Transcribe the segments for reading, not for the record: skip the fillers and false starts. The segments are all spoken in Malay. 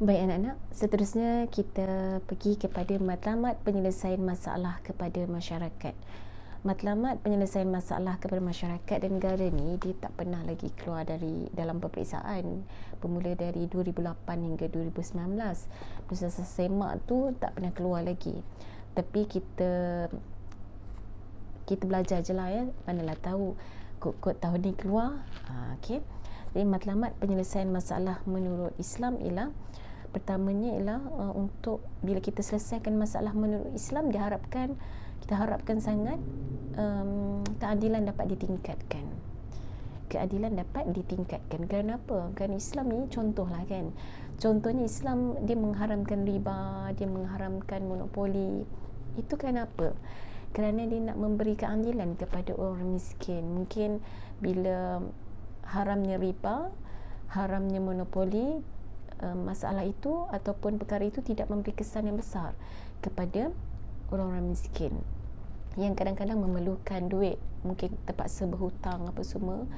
Baik anak-anak, seterusnya kita pergi kepada matlamat penyelesaian masalah kepada masyarakat. Matlamat penyelesaian masalah kepada masyarakat dan negara ni dia tak pernah lagi keluar dari dalam peperiksaan bermula dari 2008 hingga 2019. Proses semak tu tak pernah keluar lagi. Tapi kita belajar je lah ya, manalah tahu kod-kod tahun ni keluar. Okey. Jadi matlamat penyelesaian masalah menurut Islam ialah pertamanya ialah untuk bila kita selesaikan masalah menurut Islam, kita harapkan sangat keadilan dapat ditingkatkan. Keadilan dapat ditingkatkan. Kenapa? Kerana Islam ni contohlah kan. Contohnya Islam dia mengharamkan riba, dia mengharamkan monopoli. Itu kenapa? Kerana dia nak memberi keadilan kepada orang miskin. Mungkin bila haramnya riba, haramnya monopoli, masalah itu ataupun perkara itu tidak memberi kesan yang besar kepada orang-orang miskin yang kadang-kadang memerlukan duit, mungkin terpaksa berhutang apa semua,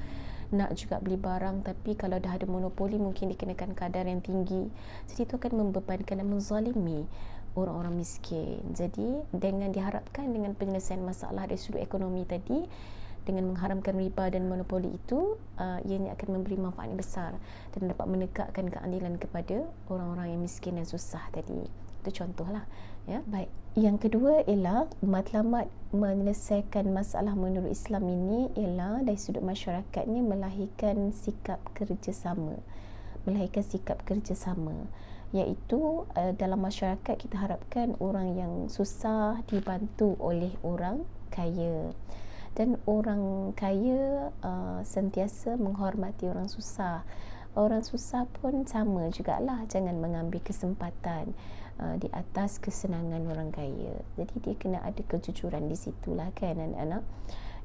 nak juga beli barang, tapi kalau dah ada monopoli mungkin dikenakan kadar yang tinggi. Jadi itu akan membebankan dan menzalimi orang-orang miskin. Jadi dengan diharapkan dengan penyelesaian masalah dari sudut ekonomi tadi, dengan mengharamkan riba dan monopoli itu, ianya akan memberi manfaat yang besar dan dapat menegakkan keadilan kepada orang-orang yang miskin dan susah tadi. Itu contohlah ya. Baik, yang kedua ialah matlamat menyelesaikan masalah menurut Islam ini ialah dari sudut masyarakatnya melahirkan sikap kerjasama. Iaitu dalam masyarakat kita harapkan orang yang susah dibantu oleh orang kaya, dan orang kaya sentiasa menghormati orang susah. Orang susah pun sama jugalah, jangan mengambil kesempatan di atas kesenangan orang kaya. Jadi dia kena ada kejujuran di situlah kan anak-anak.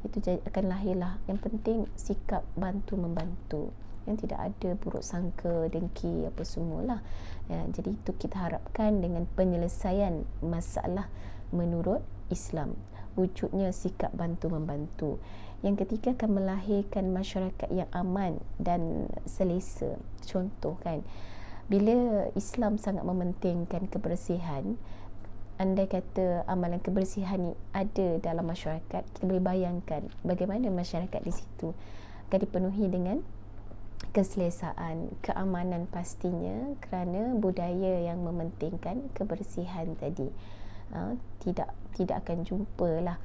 Itu akan lahirlah, yang penting sikap bantu-membantu, yang tidak ada buruk sangka, dengki apa semualah ya. Jadi itu kita harapkan dengan penyelesaian masalah menurut Islam, wujudnya sikap bantu-membantu. Yang ketiga akan melahirkan masyarakat yang aman dan selesa. Contoh kan, bila Islam sangat mementingkan kebersihan, andai kata amalan kebersihan ni ada dalam masyarakat, kita boleh bayangkan bagaimana masyarakat di situ akan dipenuhi dengan keselesaan, keamanan pastinya, kerana budaya yang mementingkan kebersihan tadi. Tidak akan jumpalah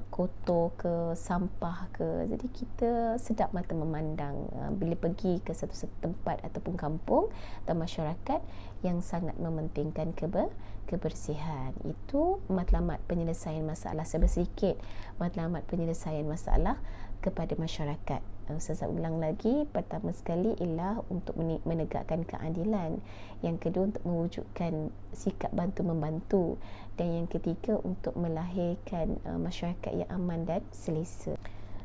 kotor ke, sampah ke. Jadi kita sedap mata memandang bila pergi ke satu tempat ataupun kampung atau masyarakat yang sangat mementingkan kebersihan. Itu matlamat penyelesaian masalah. Sedikit matlamat penyelesaian masalah kepada masyarakat. Saya ulang lagi, pertama sekali ialah untuk menegakkan keadilan, yang kedua untuk mewujudkan sikap bantu-membantu, dan yang ketiga untuk melahirkan masyarakat yang aman dan selesa.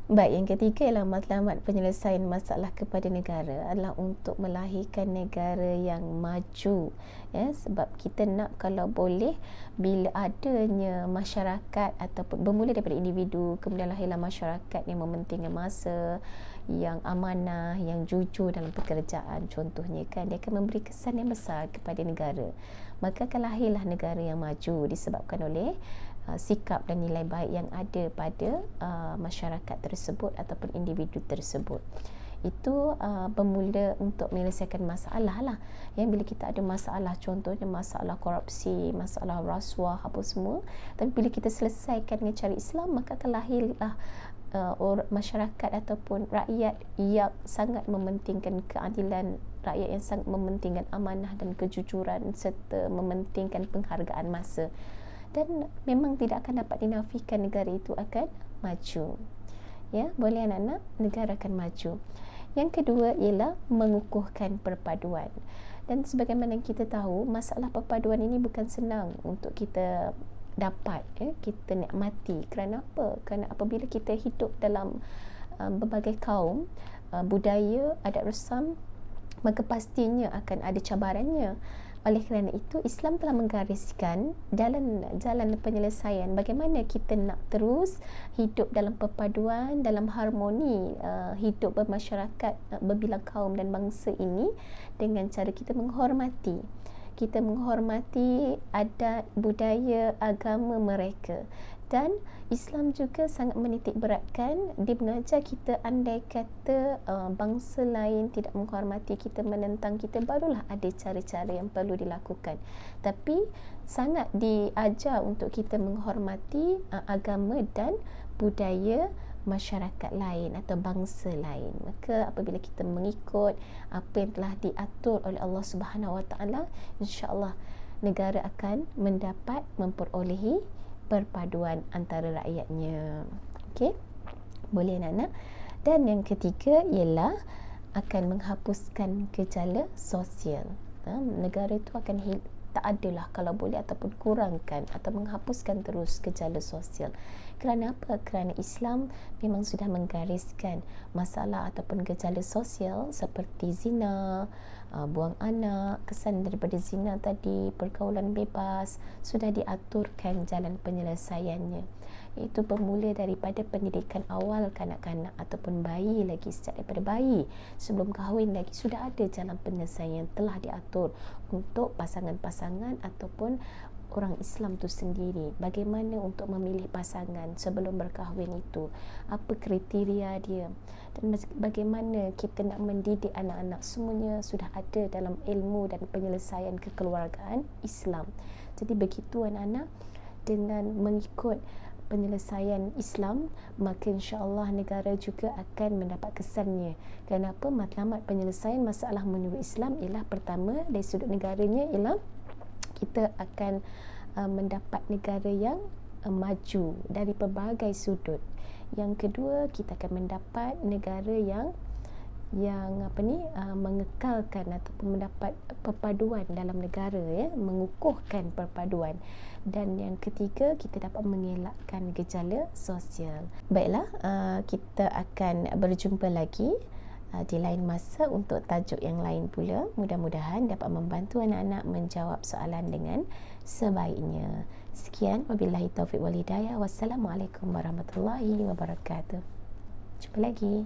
Baik, yang ketiga ialah matlamat penyelesaian masalah kepada negara adalah untuk melahirkan negara yang maju ya. Sebab kita nak, kalau boleh, bila adanya masyarakat ataupun bermula daripada individu, kemudian lahirlah masyarakat yang mementingkan masa, yang amanah, yang jujur dalam pekerjaan contohnya kan, dia akan memberi kesan yang besar kepada negara. Maka akan lahirlah negara yang maju disebabkan oleh sikap dan nilai baik yang ada pada masyarakat tersebut ataupun individu tersebut. Itu bermula untuk menyelesaikan masalah lah. Yang bila kita ada masalah, contohnya masalah korupsi, masalah rasuah apa semua, tapi bila kita selesaikan dengan cara Islam, maka akan lahirlah masyarakat ataupun rakyat yang sangat mementingkan keadilan, rakyat yang sangat mementingkan amanah dan kejujuran, serta mementingkan penghargaan masa. Dan memang tidak akan dapat dinafikan negara itu akan maju ya. Boleh anak-anak, negara akan maju. Yang kedua ialah mengukuhkan perpaduan. Dan sebagaimana kita tahu, masalah perpaduan ini bukan senang untuk kita dapat ya, kita nikmati. Kerana apa? Kerana apabila kita hidup dalam berbagai kaum, budaya, adat resam, maka pastinya akan ada cabarannya. Oleh kerana itu, Islam telah menggariskan jalan penyelesaian bagaimana kita nak terus hidup dalam perpaduan, dalam harmoni, hidup bermasyarakat, berbilang kaum dan bangsa ini dengan cara kita menghormati. Kita menghormati adat, budaya, agama mereka. Dan Islam juga sangat menitik beratkan, dia mengajar kita andai kata bangsa lain tidak menghormati kita, menentang kita, barulah ada cara-cara yang perlu dilakukan. Tapi sangat diajar untuk kita menghormati agama dan budaya masyarakat lain atau bangsa lain. Maka apabila kita mengikut apa yang telah diatur oleh Allah Subhanahu Wa Taala, insya-Allah negara akan mendapat memperolehi perpaduan antara rakyatnya. Okey, boleh anak-anak. Dan yang ketiga ialah akan menghapuskan gejala sosial. Negara itu akan tak adalah kalau boleh ataupun kurangkan atau menghapuskan terus gejala sosial. Kerana apa? Kerana Islam memang sudah menggariskan masalah ataupun gejala sosial seperti zina, buang anak, kesan daripada zina tadi, pergaulan bebas, sudah diaturkan jalan penyelesaiannya. Itu bermula daripada pendidikan awal kanak-kanak ataupun bayi lagi, sejak daripada bayi sebelum kahwin lagi sudah ada jalan penyelesaian yang telah diatur untuk pasangan-pasangan ataupun orang Islam tu sendiri. Bagaimana untuk memilih pasangan sebelum berkahwin itu, apa kriteria dia, dan bagaimana kita nak mendidik anak-anak, semuanya sudah ada dalam ilmu dan penyelesaian kekeluargaan Islam. Jadi begitu anak-anak, dengan mengikut penyelesaian Islam, maka insya-Allah negara juga akan mendapat kesannya. Kenapa? Matlamat penyelesaian masalah menurut Islam ialah pertama dari sudut negaranya ialah kita akan mendapat negara yang maju dari pelbagai sudut. Yang kedua, kita akan mendapat negara yang mengekalkan ataupun mendapat perpaduan dalam negara, mengukuhkan perpaduan. Dan yang ketiga, kita dapat mengelakkan gejala sosial. Baiklah, kita akan berjumpa lagi di lain masa untuk tajuk yang lain pula. Mudah-mudahan dapat membantu anak-anak menjawab soalan dengan sebaiknya. Sekian, wabillahi taufiq wal hidayah. Wassalamualaikum warahmatullahi wabarakatuh. Jumpa lagi.